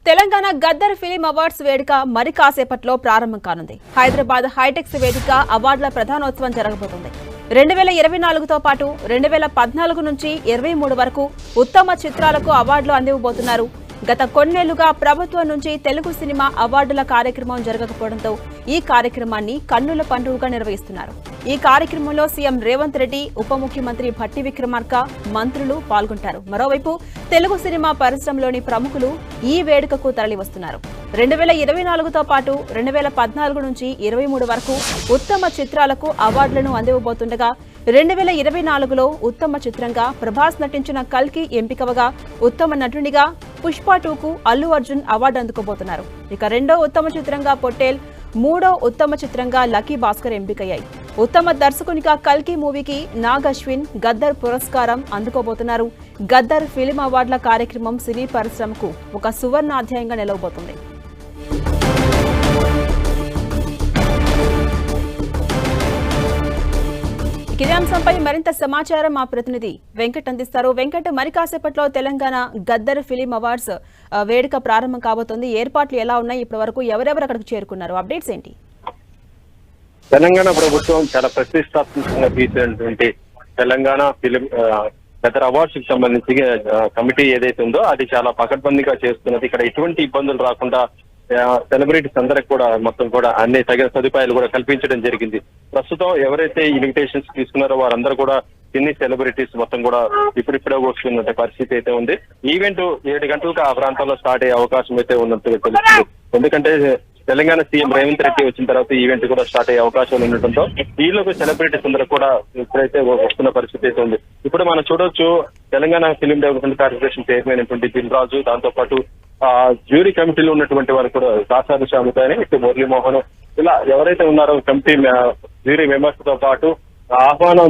Telangana Gaddar film awards వేడుక మరి కాసేపట్లో ప్రారంభం కానుంది. హైదరాబాద్ హైటెక్స్ వేదిక అవార్డుల ప్రధానోత్సవం జరగబోతుంది. 2024తో పాటు 2014 నుంచి 23 వరకు ఉత్తమ చిత్రాలకు అవార్డులు అందివ్వబోతున్నారు. గత కొన్నేళ్లుగా ప్రభుత్వం నుంచి తెలుగు సినిమా అవార్డుల కార్యక్రమం జరగకపోవడంతో ఈ కార్యక్రమాన్ని కన్నుల పండుగగా నిర్వహిస్తున్నారు. ఈ కార్యక్రమంలో సీఎం రేవంత్ రెడ్డి, ఉప ముఖ్యమంత్రి భట్టి విక్రమార్క, మంత్రులు పాల్గొంటారు. మరోవైపు తెలుగు సినిమా పరిశ్రమలోని ప్రముఖులు ఈ వేడుకకు తరలివస్తున్నారు. 2024తో పాటు 2014 నుంచి 23 వరకు ఉత్తమ చిత్రాలకు అవార్డులను అందివ్వబోతుండగా 2024లో ఉత్తమ చిత్రంగా ప్రభాస్ నటించిన కల్కి ఎంపికవగా, ఉత్తమ నటునిగా పుష్ప 2కు అల్లు అర్జున్ అవార్డు అందుకోబోతున్నారు. ఇక రెండో ఉత్తమ చిత్రంగా పొట్టేల్, మూడో ఉత్తమ చిత్రంగా లక్కీ భాస్కర్ ఎంపికయ్యాయి. ఉత్తమ దర్శకునిగా కల్కి మూవీకి నాగ్ అశ్విన్ గద్దర్ పురస్కారం అందుకోబోతున్నారు. గద్దర్ ఫిలిం అవార్డుల కార్యక్రమం సినీ పరిశ్రమకు ఒక సువర్ణాధ్యాయంగా నిలవబోతుంది. ఇదే అంశంపై మరింత సమాచారం మా ప్రతినిధి వెంకట్ అందిస్తారు. వెంకట్, మరి కాసేపట్లో తెలంగాణ గద్దర్ ఫిలిం అవార్డ్స్ వేడుక ప్రారంభం కాబోతోంది. ఏర్పాట్లు ఎలా ఉన్నాయి? ఇప్పటి వరకు ఎవరెవరు అక్కడికి చేరుకున్నారు? అప్డేట్స్ ఏంటి? తెలంగాణ ప్రభుత్వం చాలా ప్రతిష్టాత్మకంగా తీసినటువంటి తెలంగాణ ఫిలిం గద్దర్ అవార్డ్స్ కి సంబంధించి కమిటీ ఏదైతే ఉందో అది చాలా పకడ్బందీగా చేస్తున్నది. ఇక్కడ ఎటువంటి ఇబ్బందులు రాకుండా సెలబ్రిటీస్ అందరికి కూడా మొత్తం కూడా అన్ని తగిన సదుపాయాలు కూడా కల్పించడం జరిగింది. ప్రస్తుతం ఎవరైతే ఇన్విటేషన్స్ తీసుకున్నారో వారందరూ కూడా సినీ సెలబ్రిటీస్ మొత్తం కూడా ఇప్పుడిప్పుడే వస్తున్న పరిస్థితి అయితే ఉంది. ఈవెంట్ 7 గంటలకు ఆ ప్రాంతంలో స్టార్ట్ అయ్యే అవకాశం అయితే ఉన్నట్టుగా తెలుస్తుంది. ఎందుకంటే తెలంగాణ సీఎం రేవంత్ రెడ్డి వచ్చిన తర్వాత ఈవెంట్ కూడా స్టార్ట్ అయ్యే అవకాశాలు ఉండటంతో ఈలోపు సెలబ్రిటీస్ అందరూ కూడా ఇప్పుడైతే వస్తున్న పరిస్థితి అయితే ఉంది. ఇప్పుడు మనం చూడొచ్చు, Telangana film development corporation chairman అయినటువంటి దిల్ రాజు, దాంతో పాటు జ్యూరీ కమిటీలో ఉన్నటువంటి వారు కూడా సాసారు శాముతాని, ఇటు మురళీమోహన్, ఇలా ఎవరైతే ఉన్నారో కమిటీ జ్యూరీ మెంబర్స్ తో పాటు ఆహ్వానం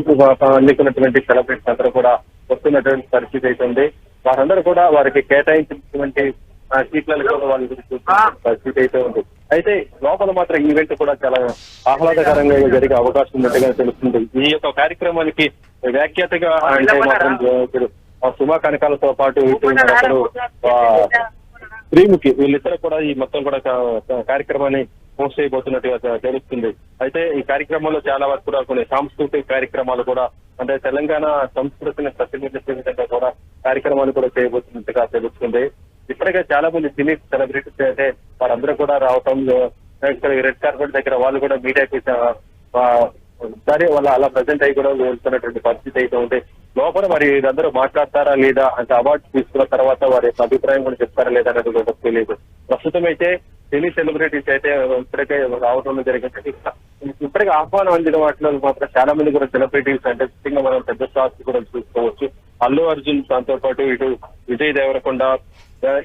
అందుకున్నటువంటి సెలబ్రిటీస్ అందరూ కూడా వస్తున్నటువంటి పరిస్థితి అయితే ఉంది. వారందరూ కూడా వారికి కేటాయించినటువంటి సీట్లలో కూడా వాళ్ళు పరిస్థితి అయితే ఉంది. అయితే లోపల మాత్రం ఈవెంట్ కూడా చాలా ఆహ్లాదకరంగా జరిగే అవకాశం ఉన్నట్టుగా తెలుస్తుంది. ఈ యొక్క కార్యక్రమానికి వ్యాఖ్యాతగా అంటే మాత్రం సుమా కనకాలతో పాటు ఇటు శ్రీముఖి వీళ్ళిద్దరూ కూడా ఈ మొత్తం కూడా కార్యక్రమాన్ని హోస్ట్ చేయబోతున్నట్టుగా తెలుస్తుంది. అయితే ఈ కార్యక్రమంలో చాలా వరకు కూడా కొన్ని సాంస్కృతిక కార్యక్రమాలు కూడా, అంటే తెలంగాణ సంస్కృతిని ప్రతిబింబించే విధంగా కూడా కార్యక్రమాలు కూడా చేయబోతున్నట్టుగా తెలుస్తుంది. ఇప్పటికే చాలా మంది సినీ సెలబ్రిటీస్ అయితే వారందరూ కూడా రావటం, రెడ్ కార్పెట్ దగ్గర వాళ్ళు కూడా మీడియాకి సరే వాళ్ళ అలా ప్రజెంట్ అయ్యి కూడా వెళ్తున్నటువంటి పరిస్థితి అయితే ఉంది. లోపల మరి వీరందరూ మాట్లాడతారా లేదా అంటే అవార్డు తీసుకున్న తర్వాత వారి యొక్క అభిప్రాయం కూడా చెప్తారా లేదా అనేది తెలియదు. ప్రస్తుతం అయితే సినీ సెలబ్రిటీస్ అయితే ఇప్పటికే రావడం జరిగింది. ఇప్పటికే ఆహ్వానం అందిన వాటిలో మాత్రం చాలా మంది కూడా సెలబ్రిటీస్ అంటే ముఖ్యంగా మనం పెద్ద స్టార్స్ కూడా చూసుకోవచ్చు. అల్లు అర్జున్, దాంతో పాటు ఇటు విజయ్ దేవరకొండ,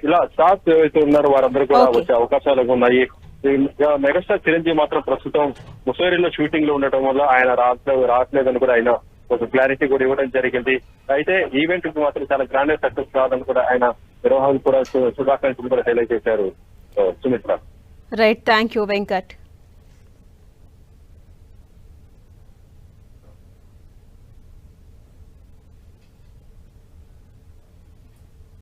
ఇలా స్టార్స్ ఏవైతే ఉన్నారో వారందరూ కూడా వచ్చే అవకాశాలు ఉన్నాయి. మెగాస్టార్ చిరంజీవి మాత్రం ప్రస్తుతం ముసోరిలో షూటింగ్ లో ఉండటం వల్ల ఆయన రావట్లేదని కూడా ఆయన ఒక క్లారిటీ కూడా ఇవ్వడం జరిగింది. అయితే ఈవెంట్ కి మాత్రం చాలా గ్రాండ్ సక్సెస్ కావాలని కూడా ఆయన నిర్వాహకులు కూడా శుభాకాంక్షలు కూడా తెలియజేశారు. Sumitra. Right, thank you Venkat.